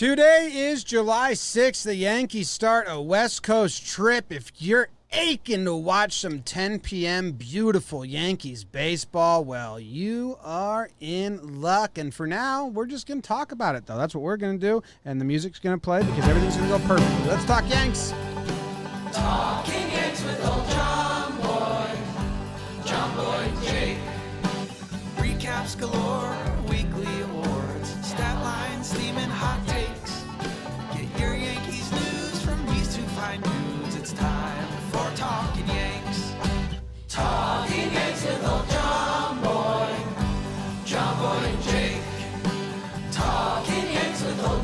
Today is July 6th. The Yankees start a West Coast trip. If you're aching to watch some 10 p.m. beautiful Yankees baseball, well, you are in luck. And for now, we're just going to talk about it, though. That's what we're going to do, and the music's going to play because everything's going to go perfect. Let's talk Yanks. Talking Yanks with old JOMBOY, Jake. Recaps galore, weekly awards, stat lines, steam, and hot takes. Get your Yankees news from these two fine dudes. It's time for Talkin' Yanks. Talking Yanks with old JOMBOY and Jake. Talking Yanks with old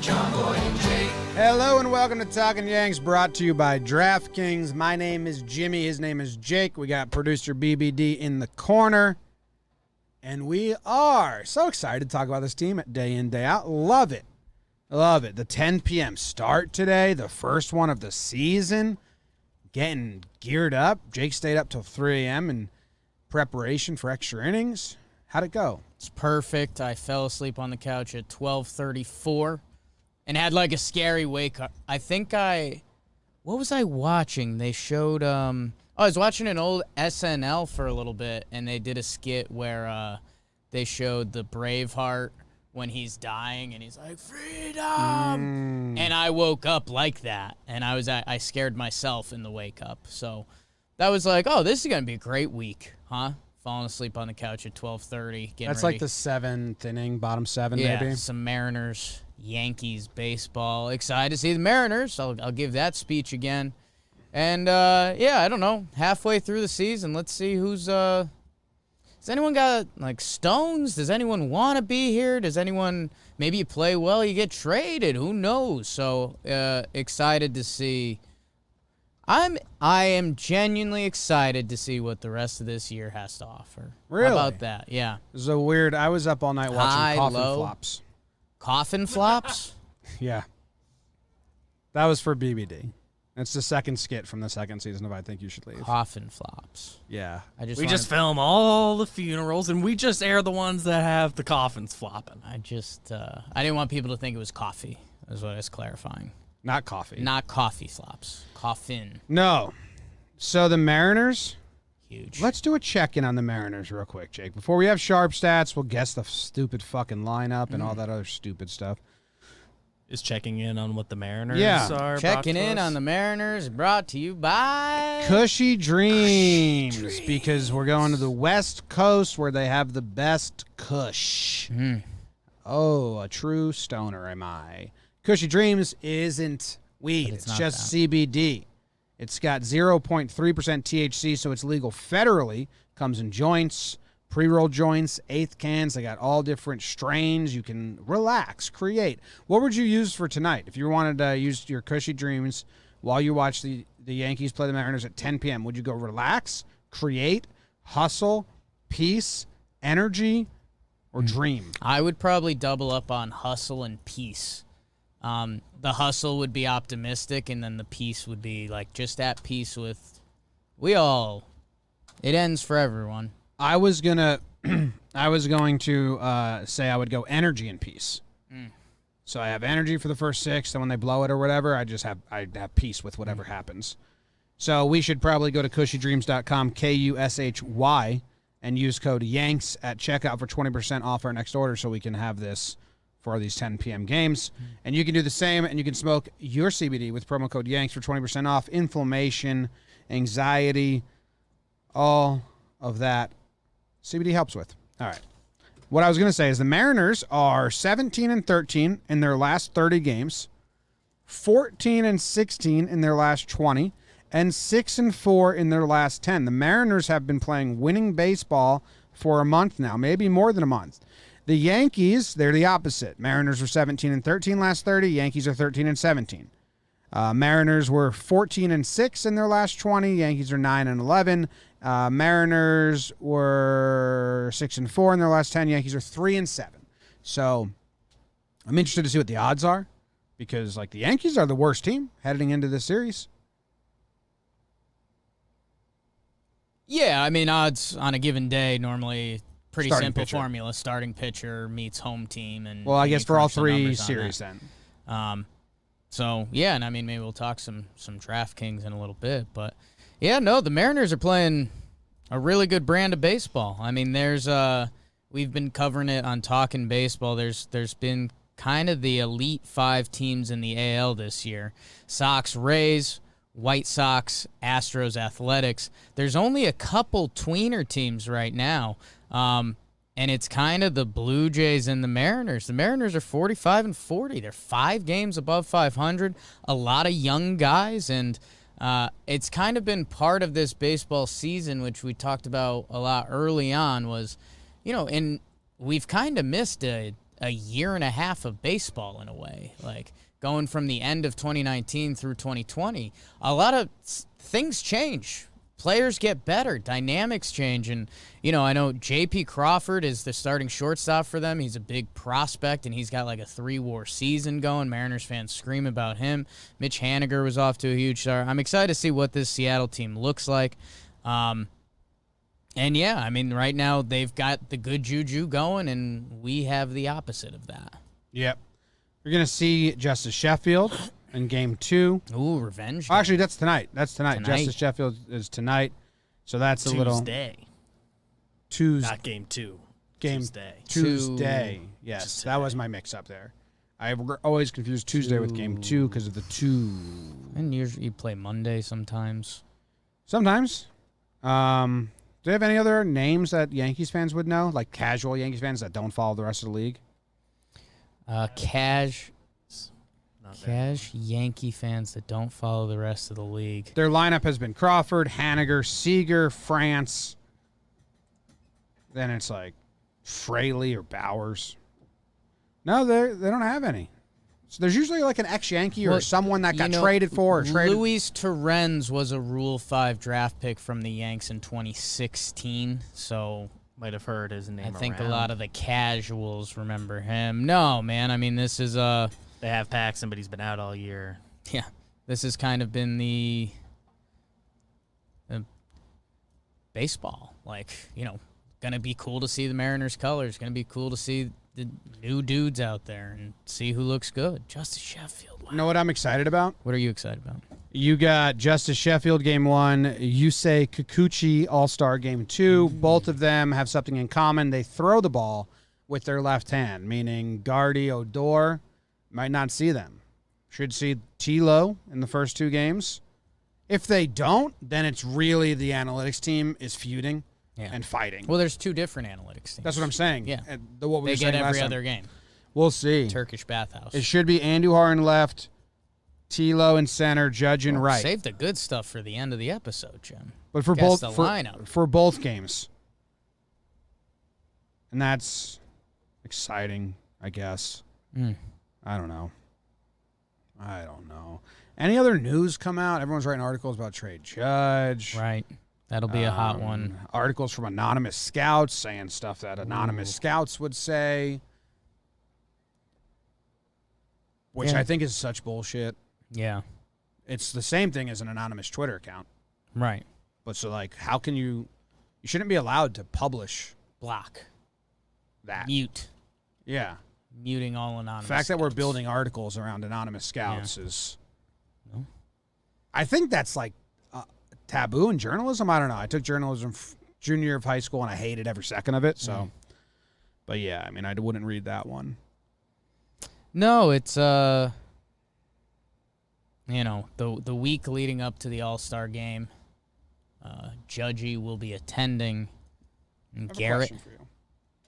JOMBOY and Jake. Hello and welcome to Talkin' Yanks, brought to you by DraftKings. My name is Jimmy. His name is Jake. We got producer BBD in the corner. And we are so excited to talk about this team day in, day out. Love it. Love it. The 10 p.m. start today, the first one of the season. Getting geared up. Jake stayed up till 3 a.m. in preparation for extra innings. How'd it go? It's perfect. I fell asleep on the couch at 12:34 and had like a scary wake up. What was I watching? They showed, I was watching an old SNL for a little bit, and they did a skit where they showed the Braveheart when he's dying, and he's like, freedom! And I woke up like that, and I scared myself in the wake up. So that was like, oh, this is going to be a great week, huh? Falling asleep on the couch at 12:30. That's ready. like the seventh inning, bottom seven, Yeah, maybe. some Mariners, Yankees baseball. Excited to see the Mariners. I'll give that speech again. And, I don't know. Halfway through the season, let's see who's, has anyone got, like, stones? Does anyone want to be here? Does anyone, maybe you play well, you get traded. Who knows? So, excited to see. I am genuinely excited to see what the rest of this year has to offer. Really? How about that? Yeah. It was a weird, I was up all night watching High, coffin low. flops. Coffin flops? Yeah. That was for BBD. It's the second skit from the second season of I Think You Should Leave. Coffin flops. Yeah. We just film all the funerals, and we just air the ones that have the coffins flopping. I didn't want people to think it was coffee, is what I was clarifying. Not coffee. Not coffee flops. Coffin. No. So the Mariners, Huge. let's do a check-in on the Mariners real quick, Jake. Before we have sharp stats, we'll guess the stupid fucking lineup and all that other stupid stuff. Is checking in on what the Mariners Yeah. are. Checking in on the Mariners, brought to you by Cushy Dreams, because we're going to the West Coast where they have the best kush. Oh, a true stoner am I. Cushy Dreams isn't weed. It's It's not just that. CBD. It's got 0.3% THC, so it's legal federally. Comes in joints, pre-roll joints, eighth cans. They got all different strains. You can relax, create. What would you use for tonight if you wanted to use your Cushy Dreams while you watch the Yankees play the Mariners at 10 p.m.? Would you go relax, create, hustle, peace, energy, or dream? I would probably double up on hustle and peace. The hustle would be optimistic, and then the peace would be like just at peace with it ends for everyone. I was going to say I would go energy and peace. So I have energy for the first six, and when they blow it or whatever, I have peace with whatever happens. So we should probably go to cushydreams.com, KUSHY, and use code YANKS at checkout for 20% off our next order so we can have this for these 10 p.m. games. And you can do the same, and you can smoke your CBD with promo code YANKS for 20% off. Inflammation, anxiety, all of that CBD helps with. All right. What I was going to say is the Mariners are 17-13 in their last 30 games, 14-16 in their last 20, and 6-4 in their last 10. The Mariners have been playing winning baseball for a month now, maybe more than a month. The Yankees, they're the opposite. Mariners were 17-13 last 30. Yankees are 13-17. Mariners were 14-6 in their last 20. Yankees are 9-11. Mariners were 6-4 in their last 10. Yankees are 3-7. So I'm interested to see what the odds are, because like the Yankees are the worst team heading into this series. Yeah, I mean, odds on a given day normally pretty Starting simple pitcher. formula. Starting pitcher meets home team. And Well, I you guess for all crunch the 3 numbers on series that. then. So, yeah, and I mean, maybe we'll talk some DraftKings in a little bit. But, yeah, no, the Mariners are playing a really good brand of baseball. I mean, we've been covering it on Talkin Baseball. There's been kind of the elite 5 teams in the AL this year. Sox, Rays, White Sox, Astros, Athletics. There's only a couple tweener teams right now. And it's kind of the Blue Jays and the Mariners. The Mariners are 45-40. They're 5 games above 500. A lot of young guys, and it's kind of been part of this baseball season, which we talked about a lot early on, was, and we've kind of missed a year and a half of baseball in a way. Like, going from the end of 2019 through 2020, a lot of things change. Players get better, dynamics change, and I know J.P. Crawford is the starting shortstop for them. He's a big prospect, and he's got like a 3-WAR season going. Mariners fans scream about him. Mitch Haniger was off to a huge start. I'm excited to see what this Seattle team looks like. And yeah, I mean, right now they've got the good juju going, and we have the opposite of that. Yep. You're going to see Justice Sheffield in Game 2. Ooh, revenge. Oh, actually, that's tonight. Tonight. Tonight. Justice Sheffield is tonight. So that's a little Tuesday. Not Game 2. Game Tuesday. Tuesday. Yes, that was my mix-up there. I always confuse Tuesday with Game 2 because of the 2. And usually you play Monday sometimes. Sometimes. Do you have any other names that Yankees fans would know, like casual Yankees fans that don't follow the rest of the league? Cash Yankee fans that don't follow the rest of the league. Their lineup has been Crawford, Haniger, Seager, France. Then it's like Fraley or Bowers. No, they don't have any. So there's usually like an ex-Yankee or someone that got traded for or traded. Luis Torrens was a Rule 5 draft pick from the Yanks in 2016, so might have heard his name. I think a lot of the casuals remember him. No, man, I mean, this is They have Paxton, but he's been out all year. Yeah, this has kind of been the baseball. Like, gonna be cool to see the Mariners colors. Gonna be cool to see the new dudes out there and see who looks good. Justice Sheffield. Wow. You know what I'm excited about? What are you excited about? You got Justice Sheffield Game 1, Yusei Kikuchi All-Star Game 2. Both of them have something in common. They throw the ball with their left hand, meaning Gardy, Odor might not see them. Should see Tilo in the first 2 games. If they don't, then it's really the analytics team is feuding and fighting. Well, there's 2 different analytics teams. That's what I'm saying. Yeah. And what we They were get saying every last other time. game. We'll see. Turkish bathhouse. It should be Andujar in left, Tilo in center, Judge in right. Save the good stuff for the end of the episode, Jim. But for Guess both the lineup. for both games. And that's exciting, I guess. I don't know. Any other news come out? Everyone's writing articles about Trey Judge. Right. That'll be a hot one. Articles from anonymous scouts saying stuff that anonymous scouts would say. Which I think is such bullshit. Yeah. It's the same thing as an anonymous Twitter account. Right. But so, like, how can you shouldn't be allowed to publish Block. that. Mute. Yeah. Muting all anonymous The fact that we're scouts. building articles around anonymous scouts is... No. I think that's, like, taboo in journalism. I don't know. I took journalism junior year of high school, and I hated every second of it. So, But, yeah, I mean, I wouldn't read that one. No, it's the week leading up to the All-Star game, Judgy will be attending, and I have a Garrett, question for you.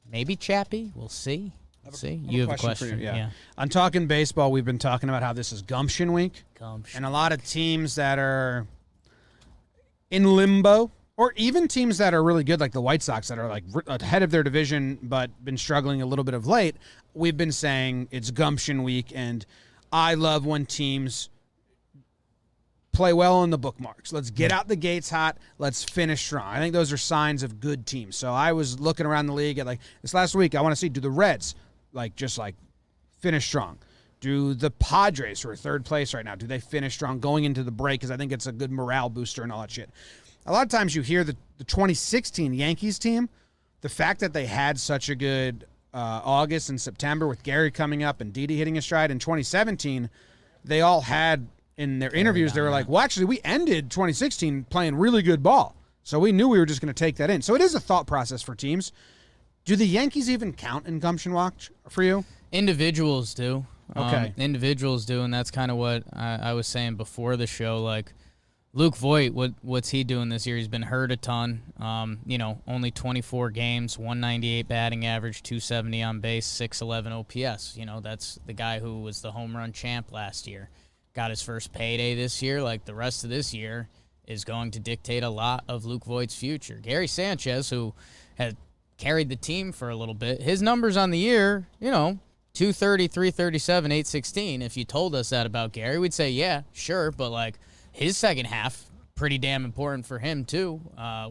maybe Chappie, we'll see. You have a question for you, yeah. On Talkin Baseball, we've been talking about how this is Gumption week. Gumption. And a lot of teams that are in limbo, or even teams that are really good, like the White Sox, that are like ahead of their division but been struggling a little bit of late, we've been saying it's Gumption week, and I love when teams play well on the bookmarks. Let's get out the gates hot. Let's finish strong. I think those are signs of good teams. So I was looking around the league at, like, this last week, I want to see, do the Reds just finish strong? Do the Padres, who are third place right now, do they finish strong going into the break? Because I think it's a good morale booster and all that shit. A lot of times you hear the 2016 Yankees team, the fact that they had such a good August and September with Gary coming up and Didi hitting a stride in 2017, they all had in their interviews, they were like, well, actually, we ended 2016 playing really good ball. So we knew we were just going to take that in. So it is a thought process for teams. Do the Yankees even count in Gumption Watch for you? Individuals do. Okay. Individuals do, and that's kind of what I was saying before the show. Like, Luke Voit, what's he doing this year? He's been hurt a ton. Only 24 games, 198 batting average, 270 on base, 611 OPS. That's the guy who was the home run champ last year. Got his first payday this year. Like, the rest of this year is going to dictate a lot of Luke Voit's future. Gary Sanchez, who had carried the team for a little bit, his numbers on the year, 230, 337, 816. If you told us that about Gary, we'd say, yeah, sure. But, like, his second half, pretty damn important for him, too,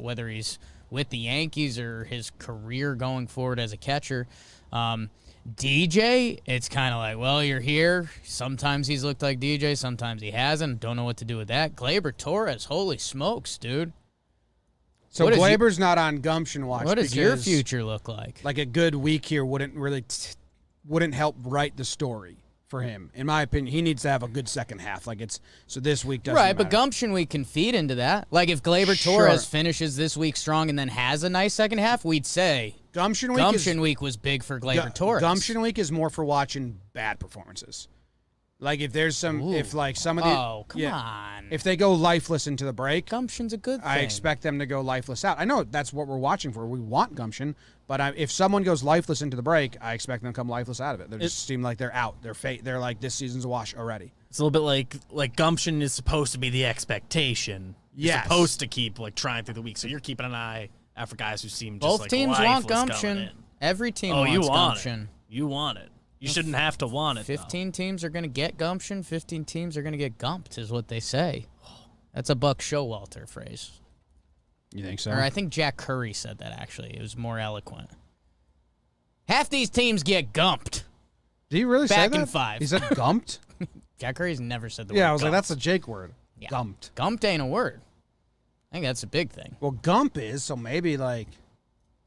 whether he's with the Yankees or his career going forward as a catcher. DJ, it's kind of like, well, you're here. Sometimes he's looked like DJ. Sometimes he hasn't. Don't know what to do with that. Gleyber Torres, holy smokes, dude. So Glaber's not on Gumption Watch. What does your future look like? Like a good week here wouldn't really wouldn't help write the story for him. In my opinion, he needs to have a good second half. So this week doesn't right, matter. but Gumption Week can feed into that. Like if Gleyber Torres finishes this week strong and then has a nice second half, we'd say Gumption Week was big for Gleyber Torres. Gumption Week is more for watching bad performances. Like if there's some, if like some of the, come on, if they go lifeless into the break, Gumption's a good thing. I expect them to go lifeless out. I know that's what we're watching for. We want Gumption, but if someone goes lifeless into the break, I expect them to come lifeless out of it. They just seem like they're out. They're like this season's a wash already. It's a little bit like Gumption is supposed to be the expectation. You're supposed to keep trying through the week, so you're keeping an eye out for guys who seem just both teams want Gumption. Every team wants Gumption. You want it. You shouldn't have to want it. 15 teams are going to get Gumption. 15 teams are going to get gumped, is what they say. That's a Buck Showalter phrase. You think so? Or I think Jack Curry said that, actually. It was more eloquent. Half these teams get gumped. Did he really say that? Back in 5. He said gumped? Jack Curry's never said the word Yeah, I was gumped. like, that's a Jake word. Yeah. Gumped. Gumped ain't a word. I think that's a big thing. Well, gump is, so maybe like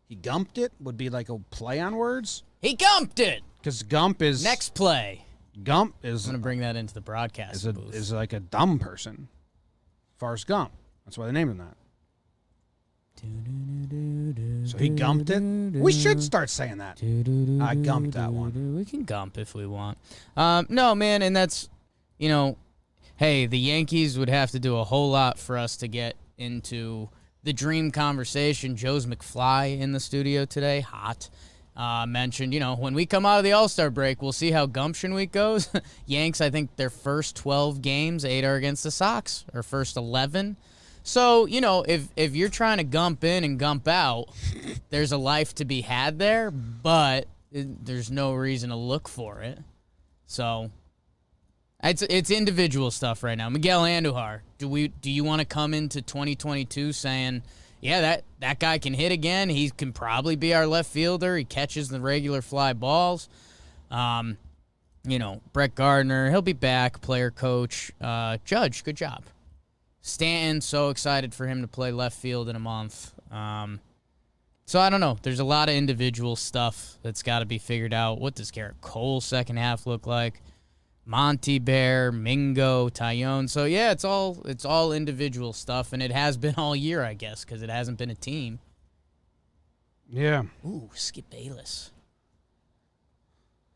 he gumped it would be like a play on words. He gumped it! Because gump is... Next play. Gump is... I'm going to bring that into the broadcast booth. Is like a dumb person. Forrest Gump. That's why they named him that. So he gumped it? We should start saying that. I gumped that one. We can gump if we want. No, man, and that's, hey, the Yankees would have to do a whole lot for us to get into the dream conversation. Joe's McFly in the studio today. Hot. Mentioned, when we come out of the All-Star break, we'll see how Gumption Week goes. Yanks, I think their first 12 games, 8 are against the Sox, or first 11. So, if you're trying to gump in and gump out, there's a life to be had there, but there's no reason to look for it. So, it's individual stuff right now. Miguel Andujar, do you want to come into 2022 saying, yeah, that guy can hit again. He can probably be our left fielder. He catches the regular fly balls. Brett Gardner, he'll be back. Player coach. Judge, good job. Stanton, so excited for him to play left field in a month. So I don't know. There's a lot of individual stuff that's got to be figured out. What does Garrett Cole's second half look like? Monty Bear, Mingo, Tyone. So yeah, it's all individual stuff, and it has been all year, I guess, because it hasn't been a team. Yeah. Ooh, Skip Bayless.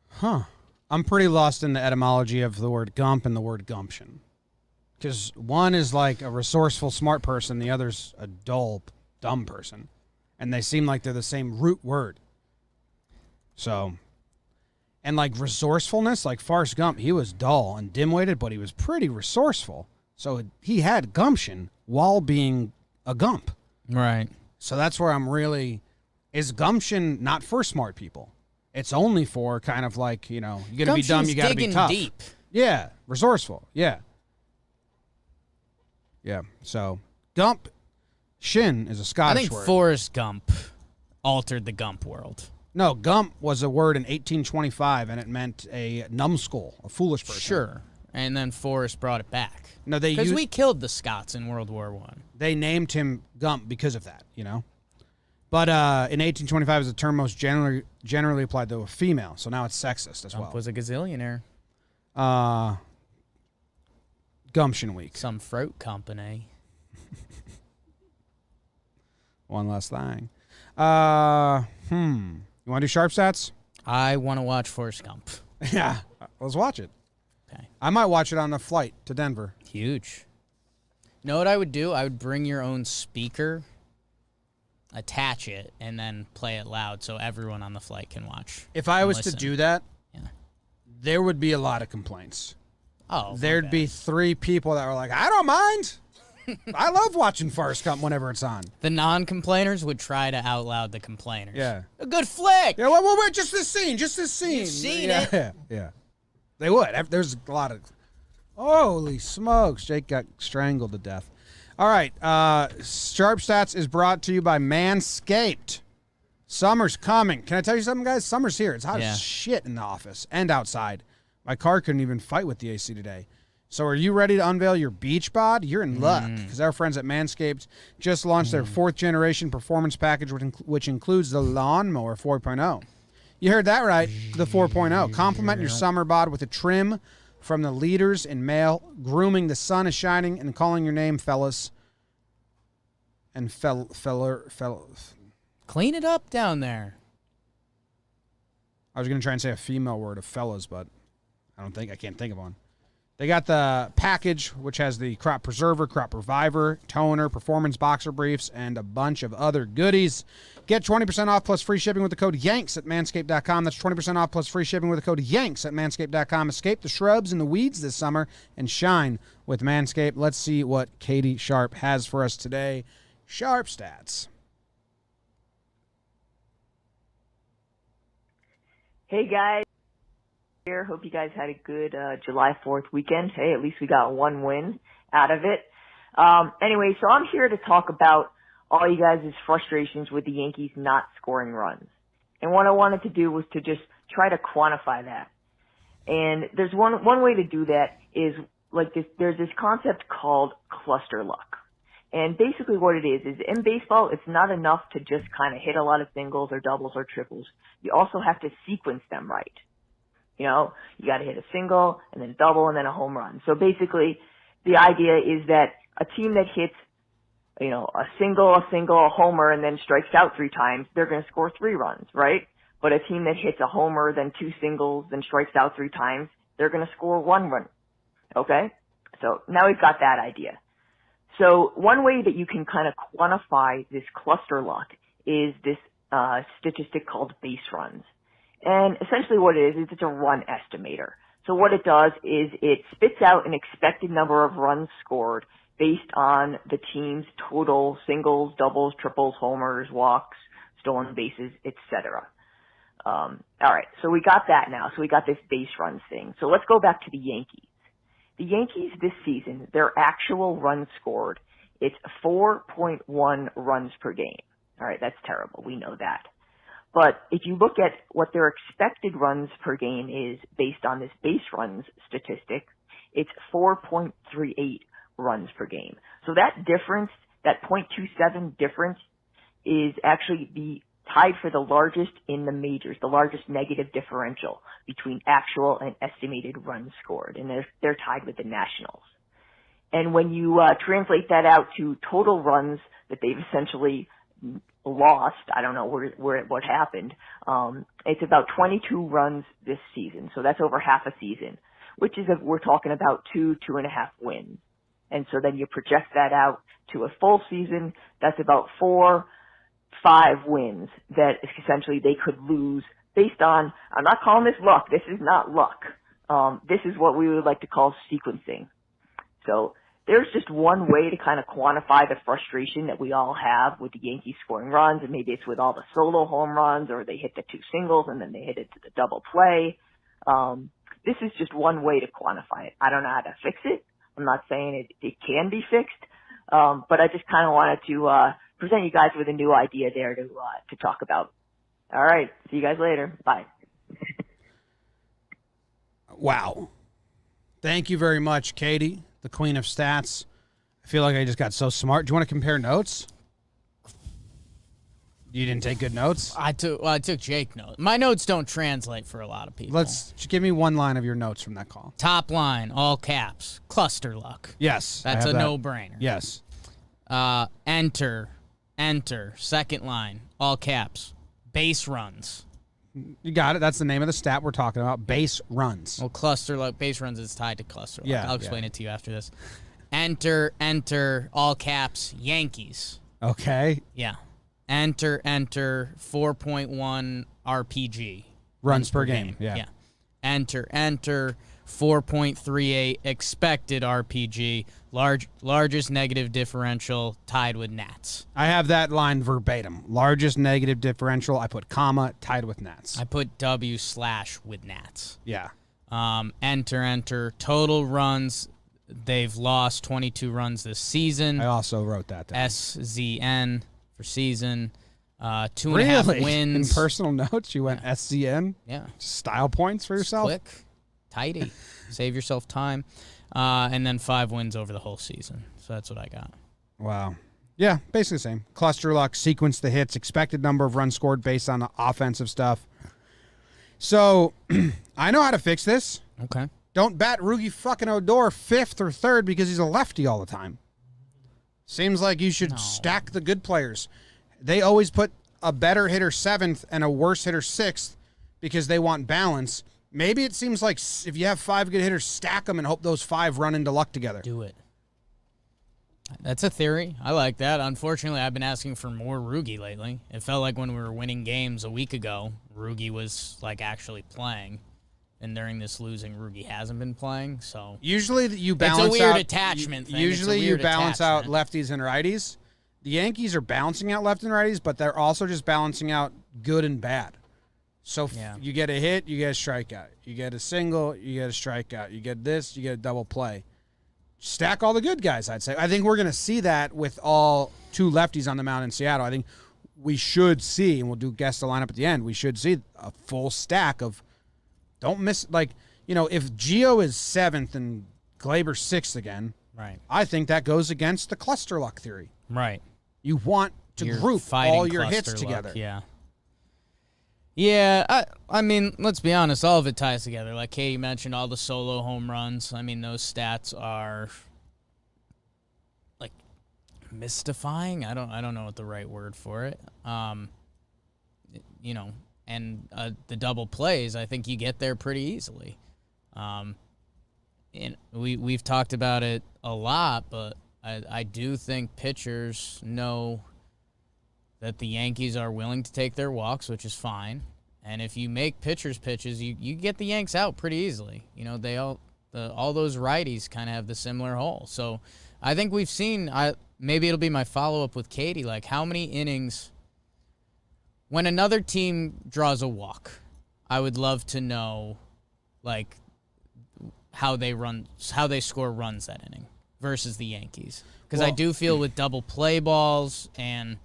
Huh. I'm pretty lost in the etymology of the word gump and the word gumption. Because one is like a resourceful, smart person, the other's a dull, dumb person. And they seem like they're the same root word. So... And like resourcefulness, like Forrest Gump, he was dull and dim-witted, but he was pretty resourceful. So he had gumption while being a gump. Right. So that's where I'm really... Is gumption not for smart people? It's only for kind of like, you got to be dumb, you got to be tough. Deep. Yeah, resourceful, yeah. Yeah, so gump, shin is a Scottish word. I think Forrest Gump altered the Gump world. No, gump was a word in 1825, and it meant a numbskull, a foolish person. Sure, and then Forrest brought it back. No, because we killed the Scots in World War I. They named him Gump because of that, But in 1825 is the term most generally applied to a female, so now it's sexist as Trump well. was a gazillionaire. Gumption week. Some fruit company. One last thing. You want to do sharp stats? I want to watch Forrest Gump. Yeah, let's watch it. Okay. I might watch it on the flight to Denver. Huge. Know what I would do? I would bring your own speaker, attach it, and then play it loud so everyone on the flight can watch. If I was to listen. do that, Yeah. there would be a lot of complaints. Oh, There'd be 3 people that were like, I don't mind. I love watching Forrest Gump whenever it's on. The non-complainers would try to out loud the complainers. Yeah. A good flick. Yeah, wait, just this scene. You've seen it. Yeah. They would. There's a lot of... Holy smokes. Jake got strangled to death. All right. Sharp Stats is brought to you by Manscaped. Summer's coming. Can I tell you something, guys? Summer's here. It's hot as shit in the office and outside. My car couldn't even fight with the AC today. So are you ready to unveil your beach bod? You're in luck because our friends at Manscaped just launched their 4th-generation performance package, which includes the Lawnmower 4.0. You heard that right, the 4.0. Complement your summer bod with a trim from the leaders in male grooming. The sun is shining and calling your name, fellas. And feller. Clean it up down there. I was going to try and say a female word of fellas, but I can't think of one. They got the package, which has the crop preserver, crop reviver, toner, performance boxer briefs, and a bunch of other goodies. Get 20% off plus free shipping with the code YANKS at manscaped.com. That's 20% off plus free shipping with the code YANKS at manscaped.com. Escape the shrubs and the weeds this summer and shine with Manscaped. Let's see what Katie Sharp has for us today. Sharp Stats. Hey, guys. Here. Hope you guys had a good July 4th weekend. Hey, at least we got one win out of it. Anyway, so I'm here to talk about all you guys' frustrations with the Yankees not scoring runs. And what I wanted to do was to just try to quantify that. And there's one way to do that is like this. There's this concept called cluster luck. And basically what it is in baseball, it's not enough to just kind of hit a lot of singles or doubles or triples. You also have to sequence them right. You know, you got to hit a single and then a double and then a home run. So basically, the idea is that a team that hits, you know, a single, a homer, and then strikes out 3 times, they're going to score 3 runs, right? But a team that hits a homer, then 2 singles, then strikes out 3 times, they're going to score 1 run. Okay? So now we've got that idea. So one way that you can kind of quantify this cluster luck is this statistic called base runs. And essentially what it is it's a run estimator. So what it does is it spits out an expected number of runs scored based on the team's total singles, doubles, triples, homers, walks, stolen bases, etc. All right, so we got that now. So we got this base runs thing. So let's go back to the Yankees. The Yankees this season, their actual runs scored, it's 4.1 runs per game. All right, that's terrible. We know that. But if you look at what their expected runs per game is based on this base runs statistic, it's 4.38 runs per game. So that difference, that 0.27 difference, is actually tied for the largest in the majors, the largest negative differential between actual and estimated runs scored. And they're tied with the Nationals. And when you translate that out to total runs that they've essentially lost, I don't know what happened, it's about 22 runs this season. So that's over half a season, which is, we're talking about 2.5 wins. And so then you project that out to a full season, that's about 4-5 wins that essentially they could lose based on, I'm not calling this luck, this is not luck. This is what we would like to call sequencing. So there's just one way to kind of quantify the frustration that we all have with the Yankees scoring runs, and maybe it's with all the solo home runs, or they hit the 2 singles and then they hit it to the double play. This is just one way to quantify it. I don't know how to fix it. I'm not saying it can be fixed, but I just kind of wanted to present you guys with a new idea there to talk about. All right, see you guys later. Bye. Wow. Thank you very much, Katie, the queen of stats. I feel like I just got so smart. Do you want to compare notes? You didn't take good notes? I took Jake notes. My notes don't translate for a lot of people. Just give me one line of your notes from that call. Top line, all caps, cluster luck. Yes. That's a no-brainer. Yes. Enter, second line, all caps, base runs. You got it. That's the name of the stat we're talking about. Base runs. Well, cluster luck, base runs is tied to cluster luck. Yeah, I'll explain it to you after this. Enter, all caps, Yankees. Okay. Yeah. Enter, 4.1 RPG. Runs per game. Yeah. Enter, 4.38 expected RPG. Largest negative differential tied with Nats. I have that line verbatim. Largest negative differential. I put comma tied with Nats. I put W/ with Nats. Yeah. Enter, total runs. They've lost 22 runs this season. I also wrote that down. SZN for season. 2.5 wins. In personal notes, you went SZN? Yeah. Style points for yourself? Quick, tidy. Save yourself time. And then 5 wins over the whole season. So that's what I got. Wow. Yeah, basically the same. Cluster luck, sequence the hits, expected number of runs scored based on the offensive stuff. So, I know how to fix this. Okay. Don't bat Rugi fucking Odor 5th or 3rd because he's a lefty all the time. Seems like you should stack the good players. They always put a better hitter 7th and a worse hitter 6th because they want balance. Maybe it seems like if you have 5 good hitters, stack them and hope those 5 run into luck together. Do it. That's a theory. I like that. Unfortunately, I've been asking for more Rugi lately. It felt like when we were winning games a week ago, Rugi was like actually playing. And during this losing, Rugi hasn't been playing. So usually you balance out. It's a weird attachment thing. Usually you balance out lefties and righties. The Yankees are balancing out left and righties, but they're also just balancing out good and bad. So you get a hit, you get a strikeout. You get a single, you get a strikeout. You get this, you get a double play. Stack all the good guys, I'd say. I think we're going to see that with all 2 lefties on the mound in Seattle. I think we should see, and we'll guess the lineup at the end, we should see a full stack of, don't miss, like, if Gio is 7th and Glaber's 6th again, right? I think that goes against the cluster luck theory. Right. You want to group all your hits luck. together. Yeah. Yeah, I mean, let's be honest, all of it ties together. Like Katie mentioned, all the solo home runs. I mean, those stats are like mystifying. I don't know what the right word for it. And the double plays, I think you get there pretty easily. And we've talked about it a lot, but I do think pitchers know that the Yankees are willing to take their walks, which is fine. And if you make pitchers pitches, you get the Yanks out pretty easily. They all those righties kind of have the similar hole. So I think we've seen. Maybe it'll be my follow-up with Katie. Like, how many innings when another team draws a walk? I would love to know, like, how they score runs that inning versus the Yankees. Because I do feel with double play balls and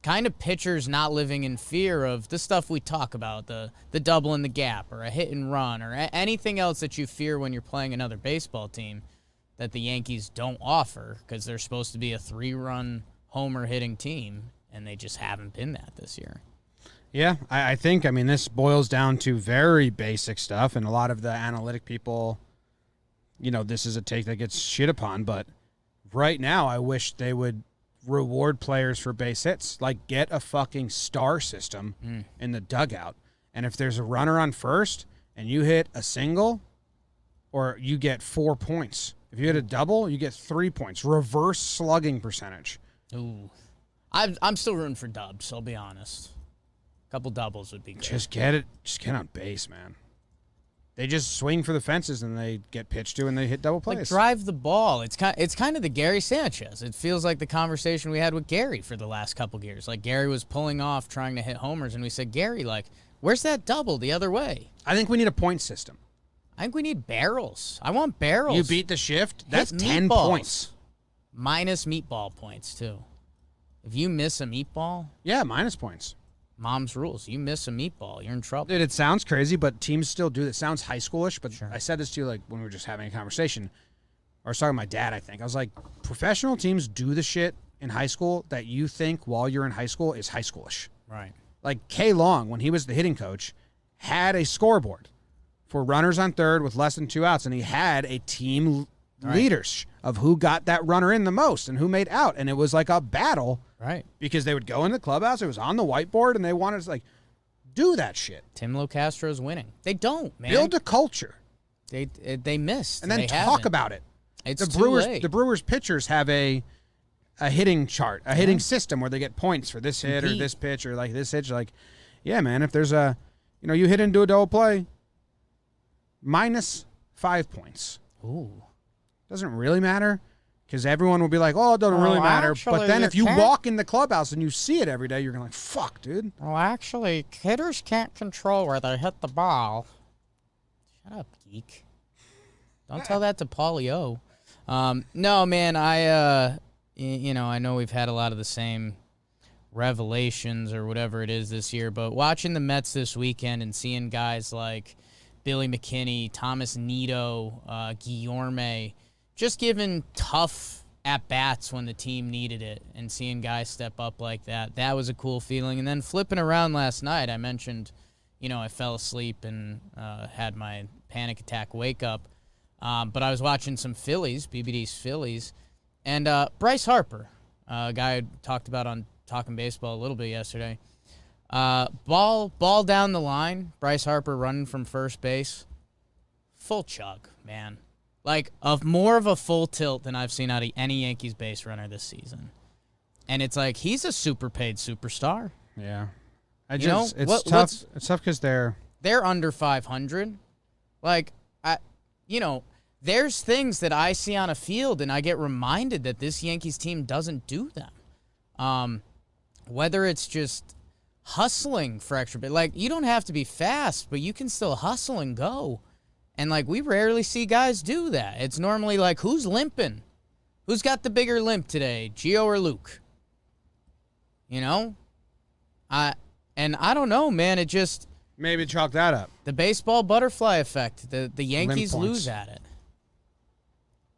kind of pitchers not living in fear of the stuff we talk about, the double in the gap or a hit and run or anything else that you fear when you're playing another baseball team that the Yankees don't offer because they're supposed to be a 3-run homer hitting team, and they just haven't been that this year. Yeah, I think, this boils down to very basic stuff, and a lot of the analytic people, this is a take that gets shit upon, but right now I wish they would reward players for base hits. Like, get a fucking star system in the dugout. And if there's a runner on first and you hit a single, or you get 4 points. If you hit a double, you get 3 points. Reverse slugging percentage. Ooh. I'm still rooting for dubs, I'll be honest. A couple doubles would be great. Just get on base, man. They just swing for the fences and they get pitched to and they hit double plays. Like, drive the ball. It's kind of the Gary Sanchez. It feels like the conversation we had with Gary for the last couple years. Like, Gary was pulling off trying to hit homers, and we said, Gary, like, where's that double the other way? I think we need a point system. I think we need barrels. I want barrels. You beat the shift? That's 10 meatballs. Points. Minus meatball points, too. If you miss a meatball... Yeah, minus points. Mom's rules. You miss a meatball, you're in trouble. Dude, it sounds crazy, but teams still do this. It sounds high schoolish, but sure. I said this to you like when we were just having a conversation. I was talking to my dad, I think. I was like, professional teams do the shit in high school that you think while you're in high school is high schoolish. Right. Like Kay Long, when he was the hitting coach, had a scoreboard for runners on third with less than 2 outs, and he had a team leaders of who got that runner in the most and who made out, and it was like a battle. Right. Because they would go in the clubhouse, it was on the whiteboard, and they wanted to like do that shit. Tim Locastro's winning. They don't, man. Build a culture. They missed. And then They talk haven't. about it. It's The Brewers too late. the Brewers pitchers have a hitting chart, a hitting system where they get points for this hit or Compete. this pitch or like this hit. Like, yeah, man, if there's a you hit into a double play, -5 points. Ooh. Doesn't really matter because everyone will be like, oh, it doesn't really matter. actually, But then you if you can't- walk in the clubhouse and you see it every day, you're going to like, fuck, dude. Well, actually, hitters can't control where they hit the ball. Shut up, geek. Don't tell that to Paulie O. No, man, I know we've had a lot of the same revelations or whatever it is this year, but watching the Mets this weekend and seeing guys like Billy McKinney, Thomas Nido, Guillorme, just giving tough at-bats when the team needed it and seeing guys step up like that, that was a cool feeling. And then flipping around last night, I mentioned, I fell asleep and had my panic attack wake up. But I was watching some Phillies, BBD's Phillies, and Bryce Harper, a guy I talked about on Talkin' Baseball a little bit yesterday. Ball down the line, Bryce Harper running from first base. Full chug, man. Like, more of a full tilt than I've seen out of any Yankees base runner this season. And it's like, he's a super paid superstar. Yeah. You know, It's tough. It's tough because they're under 500. Like, there's things that I see on a field and I get reminded that this Yankees team doesn't do them. Whether it's just hustling for extra bit. Like, you don't have to be fast, but you can still hustle and go. And, like, we rarely see guys do that. It's normally like, who's limping? Who's got the bigger limp today, Gio or Luke? And I don't know, man. It just... maybe chalk that up. The baseball butterfly effect. The Yankees Limp lose points. at it.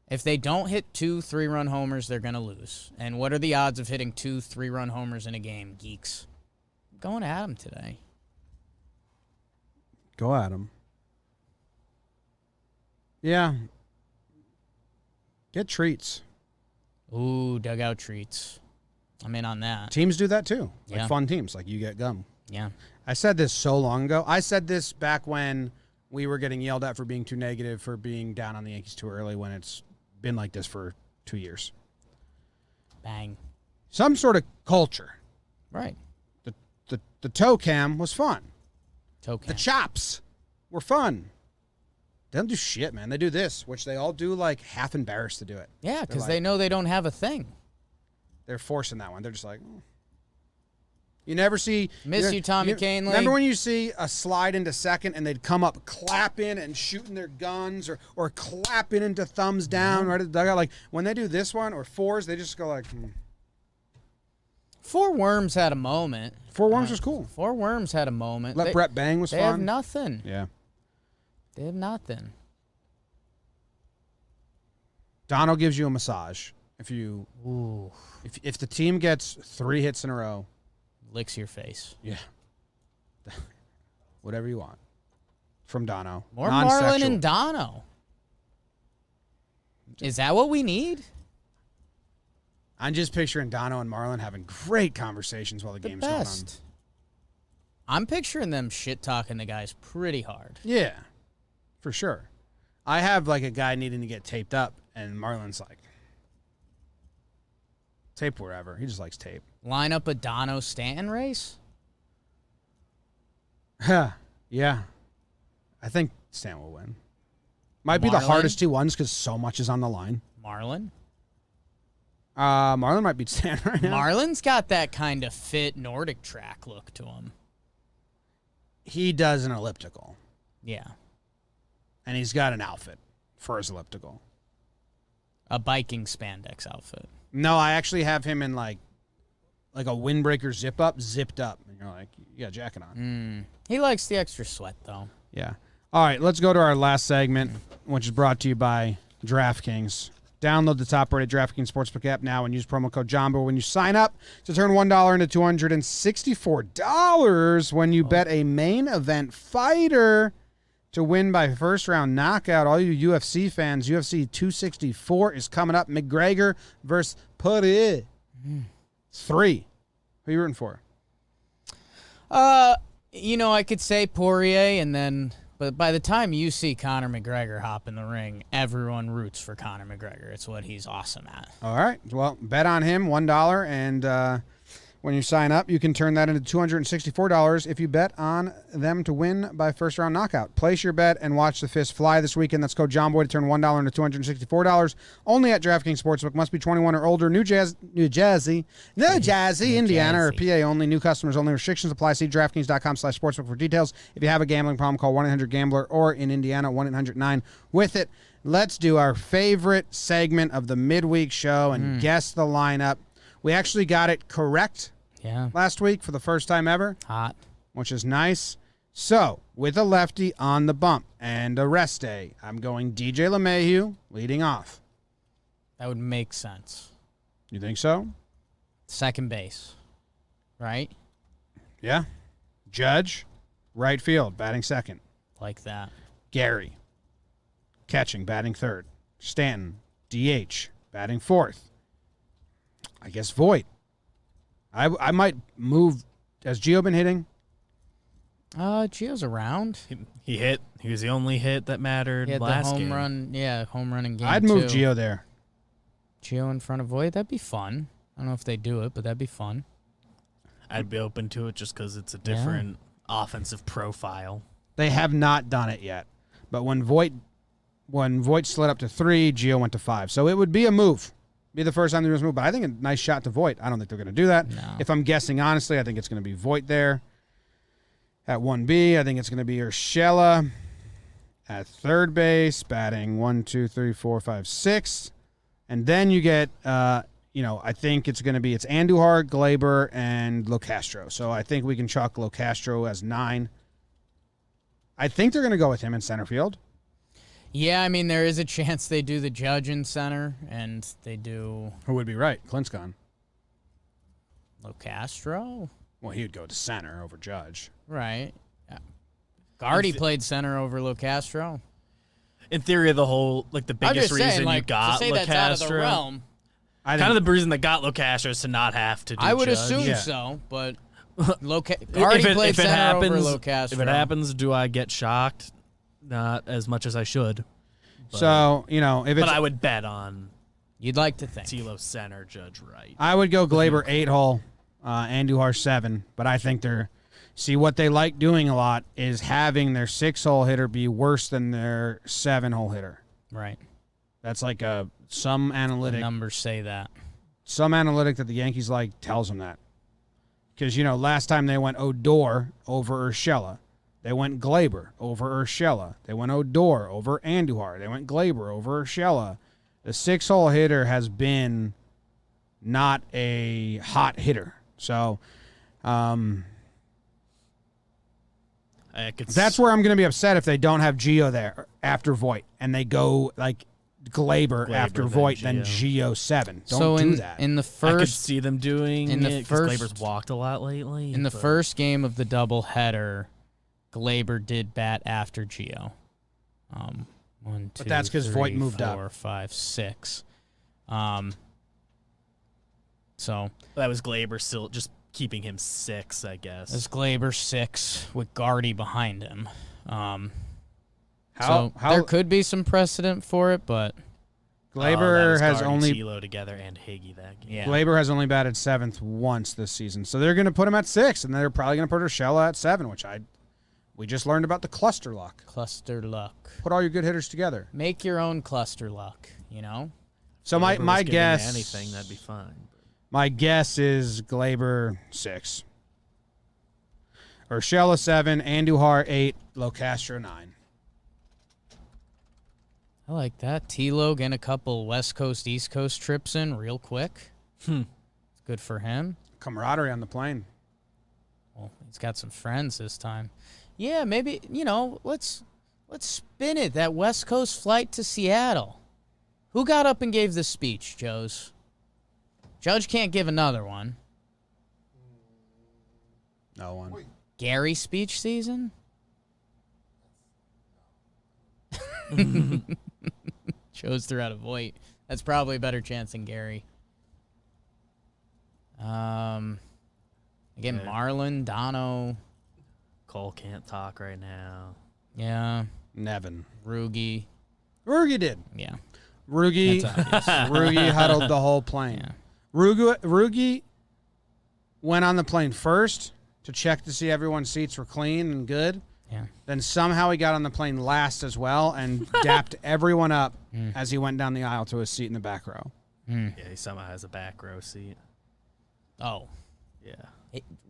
If they don't hit 2 3-run homers, they're going to lose. And what are the odds of hitting 2 3-run homers in a game, geeks? I'm going at them today. Go at them. Yeah. Get treats. Ooh, dugout treats. I'm in on that. Teams do that too. Like Yeah. fun teams. Like you get gum. Yeah. I said this so long ago. I said this back when we were getting yelled at for being too negative, for being down on the Yankees too early, when it's been like this for 2 years. Bang. Some sort of culture. Right. The toe cam was fun. Token. The chops were fun. They don't do shit, man. They do this, which they all do like half embarrassed to do it. Yeah, because like- they know they don't have a thing. They're forcing that one. They're just like, "Oh." You never see. Miss you, Tommy Kahnle. Remember when you see a slide into second and they'd come up clapping and shooting their guns or clapping into thumbs down right at the dugout? Like when they do this one or fours, they just go like, Four Worms had a moment. Four Worms was cool. Four Worms had a moment. Let Brett Bang was They fun. have nothing. Yeah. They have nothing. Dono gives you a massage. If the team gets 3 hits in a row, Licks your face. yeah. Whatever you want. From Dono. More Marlin Non-sexual. and Dono. Is that what we need? I'm just picturing Dono and Marlin having great conversations while the The game's going on. best. I'm picturing them shit-talking the guys pretty hard. Yeah, for sure. I have like a guy needing to get taped up, and Marlon's like, tape wherever. He just likes tape. Line up a Dono-Stanton race? Yeah. I think Stan will win. Might be the Marlin? hardest 2 ones because so much is on the line. Marlin? Marlon might beat Stan right now. Marlin's got that kind of fit Nordic track look to him. He does an elliptical, Yeah. and he's got an outfit for his elliptical. A biking spandex outfit. No, I actually have him in like a windbreaker zipped up, and you're like, you got a jacket on. He likes the extra sweat, though. Yeah. All right, let's go to our last segment, which is brought to you by DraftKings. Download the top-rated DraftKings Sportsbook app now and use promo code JOMBOY when you sign up to turn $1 into $264 when you bet a main event fighter to win by first-round knockout. All you UFC fans, UFC 264 is coming up. McGregor versus Poirier. 3. Who are you rooting for? I could say Poirier, but by the time you see Conor McGregor hop in the ring, everyone roots for Conor McGregor. It's what he's awesome at. All right. Well, bet on him, $1, and when you sign up, you can turn that into $264 if you bet on them to win by first-round knockout. Place your bet and watch the fist fly this weekend. That's code JOMBOY to turn $1 into $264. Only at DraftKings Sportsbook. Must be 21 or older. New Jersey, Indiana, or PA only. New customers only. Restrictions apply. See DraftKings.com/sportsbook for details. If you have a gambling problem, call 1-800-GAMBLER or in Indiana, 1-800-9-WITH-IT. Let's do our favorite segment of the midweek show and guess the lineup. We actually got it correct. Yeah. Last week for the first time ever. Hot. Which is nice. So, with a lefty on the bump and a rest day, I'm going DJ LeMahieu leading off. That would make sense. You think so? Second base. Right? Yeah. Judge, right field, batting second. Like that. Gary, catching, batting third. Stanton, DH, batting fourth. I guess Voit. I might move. Has Gio been hitting? Gio's around. He hit. He was the only hit that mattered He had last the home game. run. Yeah, home run in game I'd move 2. Gio there. Gio in front of Voit. That'd be fun. I don't know if they do it, but that'd be fun. I'd be open to it just because it's a different offensive profile. They have not done it yet. But when Voit slid up to 3, Gio went to 5. So it would be a move. Be the first time they move, but I think a nice shot to Voit. I don't think they're going to do that. No. If I'm guessing honestly, I think it's going to be Voit there. At 1B, I think it's going to be Urshela at third base, batting 1, 2, 3, 4, 5, 6. And then you get, I think it's going to be Andujar, Glaber, and Locastro. So I think we can chalk Locastro as 9. I think they're going to go with him in center field. Yeah, I mean, there is a chance they do the Judge in center, and they do Who would be right? Clint's gone. Locastro. Well, he would go to center over Judge. Right. Yeah. Gardy played center over Locastro. In theory, the whole the biggest reason you got to say that's out of the Locastro, realm. I kind of the reason that got Locastro is to not have to do I would Judge. assume so, but Gardy played if it center happens, over Locastro. if it happens, do I get shocked? Not as much as I should. But, so, if it's... But I would bet on You'd like to think. Tilo center, Judge right. I would go Glaber 8-hole, Andujar 7, but I think what they like doing a lot is having their 6-hole hitter be worse than their 7-hole hitter. Right. That's like some analytic. The numbers say that. Some analytic that the Yankees like tells them that. Because, last time they went Odor over Urshela. They went Glaber over Urshela. They went Odor over Andujar. They went Glaber over Urshela. The 6-hole hitter has been not a hot hitter. So that's where I'm going to be upset if they don't have Gio there after Voit and they go like Glaber after Voit, then Gio 7. Don't do that. In the I could first, see them doing in the it because first- Glaber's walked a lot lately. in the first game of the doubleheader, Glaber did bat after Gio. 1, 2, But that's 'cause 3, Voit moved up. 4, 5, 6. So that was Glaber still just keeping him 6, I guess. that's Glaber 6 with Gardy behind him. How there could be some precedent for it, but Glaber has Gardy, only Tilo together and Higgy that game. yeah. Glaber has only batted 7th once this season. So they're going to put him at 6, and they're probably going to put Urshela at 7, which we just learned about the cluster lock. Cluster luck. Put all your good hitters together. Make your own cluster luck, So Glaber my was giving guess, anything that'd be fine. my guess is Glaber 6, Urshela 7, Andujar 8, Locastro 9. I like that. T-Lo getting a couple West Coast, East Coast trips in real quick. It's good for him. Camaraderie on the plane. Well, he's got some friends this time. Yeah, maybe, let's spin it, that West Coast flight to Seattle. Who got up and gave this speech, Joes? Judge can't give another one. No one. Gary speech season? Joes threw out a void. That's probably a better chance than Gary. Again, Okay. Marlon, Dono. Cole can't talk right now. Yeah. Nevin. Rugi. Rugi did. Yeah. Rugi. That's obvious. Rugi huddled the whole plane. Yeah. Rugi went on the plane first to check to see everyone's seats were clean and good. Yeah. Then somehow he got on the plane last as well and dapped everyone up as he went down the aisle to his seat in the back row. Yeah, he somehow has a back row seat. Oh. Yeah.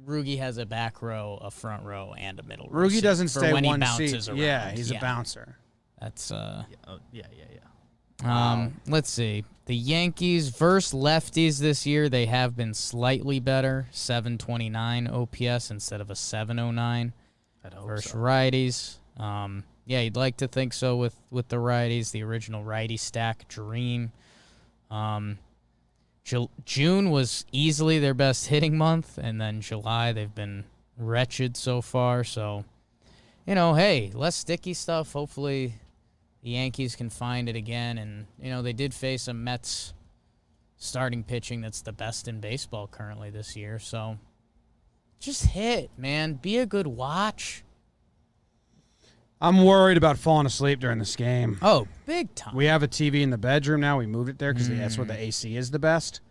Rugi has a back row, a front row, and a middle row. Rugi seat doesn't for stay when one he bounces seat. around. Yeah, he's a bouncer. That's Yeah. Oh, yeah. Let's see. The Yankees versus lefties this year, they have been slightly better. 729 OPS instead of a 709 I'd hope versus so. righties. Yeah, you'd like to think so with the righties, the original righty stack dream. June was easily their best hitting month, and then July they've been wretched so far. So, hey, less sticky stuff. Hopefully the Yankees can find it again. And, they did face a Mets starting pitching that's the best in baseball currently this year. So just hit, man. Be a good watch. I'm worried about falling asleep during this game. Oh, big time. We have a TV in the bedroom now. We moved it there because that's where the AC is the best.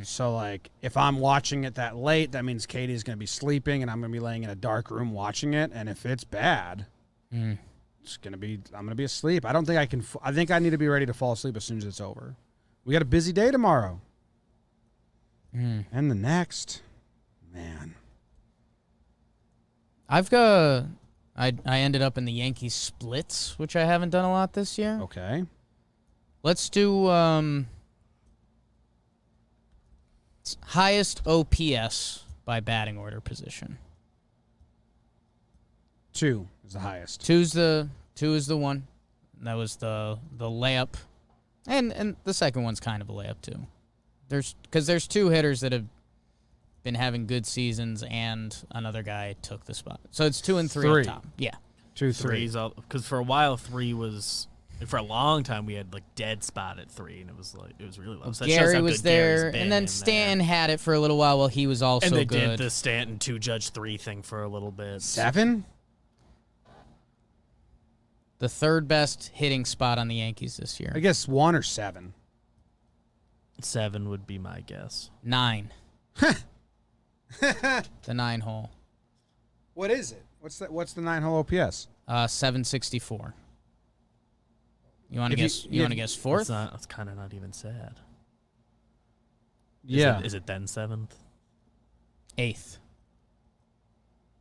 So, if I'm watching it that late, that means Katie's going to be sleeping, and I'm going to be laying in a dark room watching it. And if it's bad, it's going to be I'm going to be asleep. I don't think I can. I think I need to be ready to fall asleep as soon as it's over. We got a busy day tomorrow, and the next, man. I ended up in the Yankees splits, which I haven't done a lot this year. Okay. Let's do highest OPS by batting order position. 2 is the highest. Two is the one. That was the layup, and the second one's kind of a layup too. There's two hitters that have been having good seasons, and another guy took the spot. So it's 2 and 3 up top. Yeah. 2, 3. Because for a while 3 was. For a long time, we had dead spot at 3, and it was really low. So that shows Gary how was good there, Gary's been and then in Stanton there. had it for a little while he was also And they good. did the Stanton 2 Judge 3 thing for a little bit. 7? The third best hitting spot on the Yankees this year. I guess 1 or 7. 7 would be my guess. 9. The 9 hole. What is it? What's the 9 hole OPS? 764. You want to If you- guess? You want to guess fourth? That's kind of not even sad. Yeah. Is it then 7th? 8th.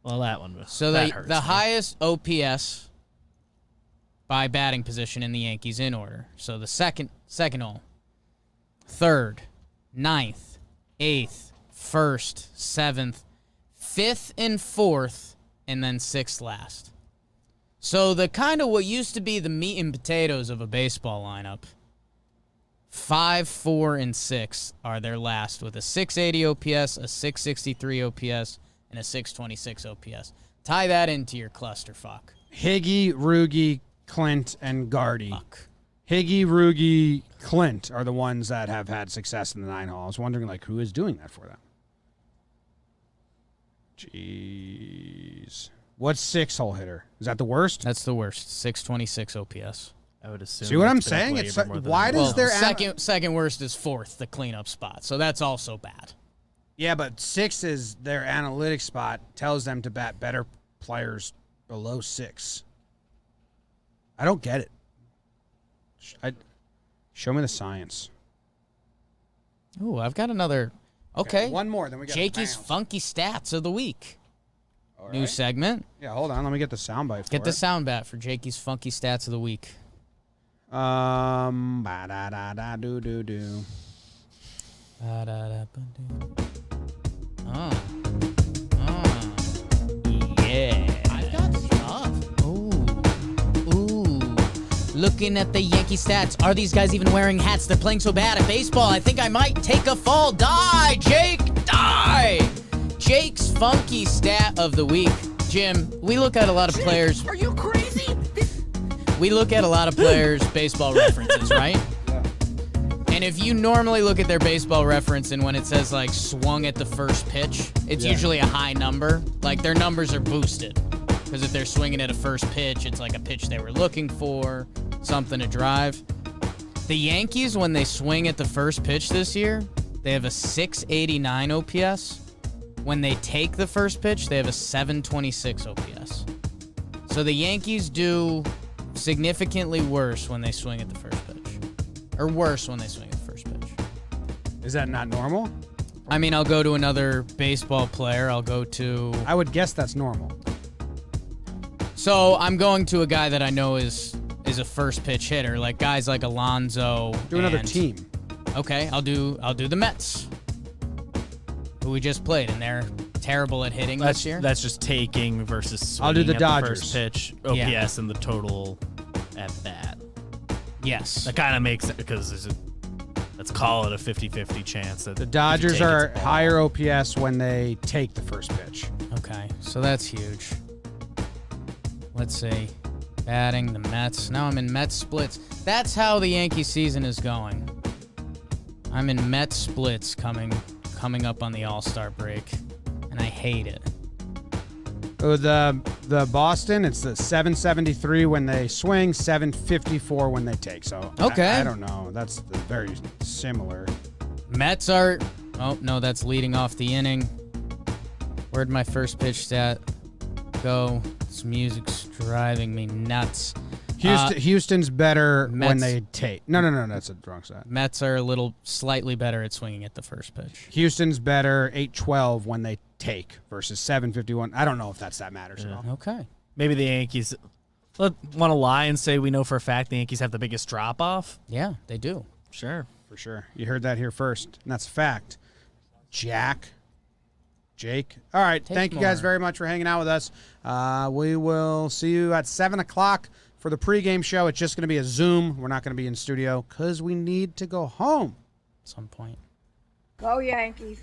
Well, that one. So that the hurts the me. highest OPS by batting position in the Yankees in order. So the second hole, 3rd, 9th, 8th, 1st, 7th, 5th, and 4th, and then 6th last. So the kind of what used to be the meat and potatoes of a baseball lineup, 5, 4, and 6 are their last with a 680 OPS, a 663 OPS, and a 626 OPS. Tie that into your clusterfuck. Higgy, Rugi, Clint, and Gardy. Fuck. Higgy, Rugi, Clint are the ones that have had success in the 9 hole. I was wondering, who is doing that for them? Jeez. What's 6 hole hitter? Is that the worst? That's the worst. 626 OPS. I would assume. See what I'm it's been saying? way It's more than why that. does there second worst is 4th, the cleanup spot. So that's also bad. Yeah, but 6 is their analytics spot, tells them to bat better players below 6. I don't get it. Show me the science. Ooh, I've got another. Okay. One more, then we got Jakey's funky stats of the week. All New right. segment. Yeah, hold on. Let me get the soundbite for Get the it. sound bat for Jakey's funky stats of the week. Ba-da-da-da-do-do-do. Oh. Yeah. I've got stuff. Ooh. Looking at the Yankee stats, are these guys even wearing hats? They're playing so bad at baseball. I think I might take a fall. Die, Jake, die! Jake's funky stat of the week. Jim, we look at a lot of players. Are you crazy? We look at a lot of players' baseball references, right? Yeah. And if you normally look at their baseball reference and when it says like swung at the first pitch, it's usually a high number. Like their numbers are boosted. Because if they're swinging at a first pitch, it's like a pitch they were looking for, something to drive. The Yankees, when they swing at the first pitch this year, they have a 689 OPS. When they take the first pitch, they have a 726 OPS. So the Yankees do significantly worse when they swing at the first pitch. Or worse when they swing at the first pitch. Is that not normal? I mean, I'll go to another baseball player. I'll go to... I would guess that's normal. So I'm going to a guy that I know is a first pitch hitter, like guys like Alonso. Do another team. Okay, I'll do the Mets, who we just played, and they're terrible at hitting this year. That's just taking versus swinging I'll do the at Dodgers. the first pitch, OPS, Yeah. and the total at bat. Yes. That kind of makes it because let's call it a 50-50 chance that The if you Dodgers take are it's a ball. higher OPS when they take the first pitch. Okay, so that's huge. Let's see. Batting the Mets. Now I'm in Mets splits. That's how the Yankee season is going. I'm in Mets splits coming up on the All-Star break, and I hate it. Oh, the Boston, it's the 773 when they swing, 754 when they take. So Okay. I don't know. That's very similar. Mets are... Oh, no, that's leading off the inning. Where'd my first pitch stat go? This music's driving me nuts. Houston's better when Mets. they take. No, that's a wrong side. Mets are a little slightly better at swinging at the first pitch. Houston's better 812 when they take versus 751. I don't know if that matters at all. Okay. Maybe the Yankees want to lie and say we know for a fact the Yankees have the biggest drop off. Yeah, they do. Sure. For sure. You heard that here first, and that's a fact. Jake. All right. Take Thank you guys more. very much for hanging out with us. We will see you at 7 o'clock for the pregame show. It's just going to be a Zoom. We're not going to be in studio because we need to go home. At some point. Go Yankees.